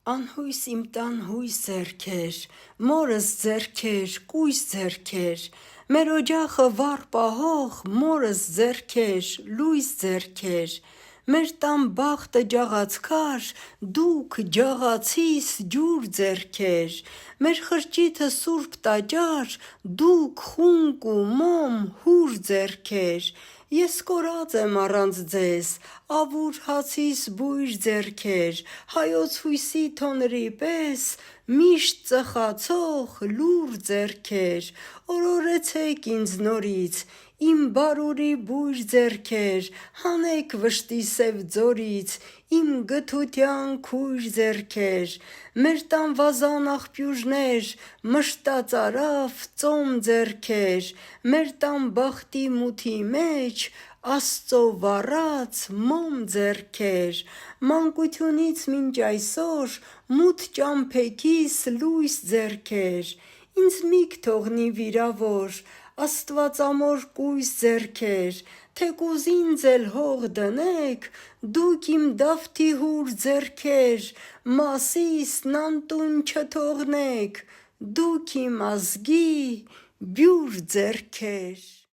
Անհույս իմ տան հույս ձեռքեր, մորս ձեռքեր, կույս ձեռքեր, մեր օջախը վառ պահող, մորս ձեռքեր, լույս ձեռքեր, մեր տան բախտը ջաղացքար, դուք ջաղացիս ջուր ձեռքեր, մեր խրճիթը սուրբ տաճար, դուք խունկ ու մոմ հուր ձեռքեր, ես կորած եմ առանց ձեզ, ավուր հացիս բույր ձեռքեր, հայոց հույսի թոնրի պես, միշտ ծխացող լուռ ձեռքեր, օրորեցեք ինձ նորից, իմ բարուրի բույր ձեռքեր, հանեք վշտի սև ձորից, իմ գթության քույր ձեռքեր, մեր տան վազան աղբյուրներ, մշտածարավ ծոմ ձեռքեր, մեր տան բախտի մութի մեջ, Աստծո վառած մոմ ձեռքեր, մանկությունից մինչ այսօր մութ ճամփեքիս լույս ձեռքեր, ինձ միք թողնի վիրավոր, աստվածամոր կույս ձեռքեր, թեկուզ ինձ էլ հող դնեք, դուք իմ դավթի հուր ձեռքեր, Մասիսն անտուն չթողնեք, դուք իմ ազգի բյուր ձեռքեր: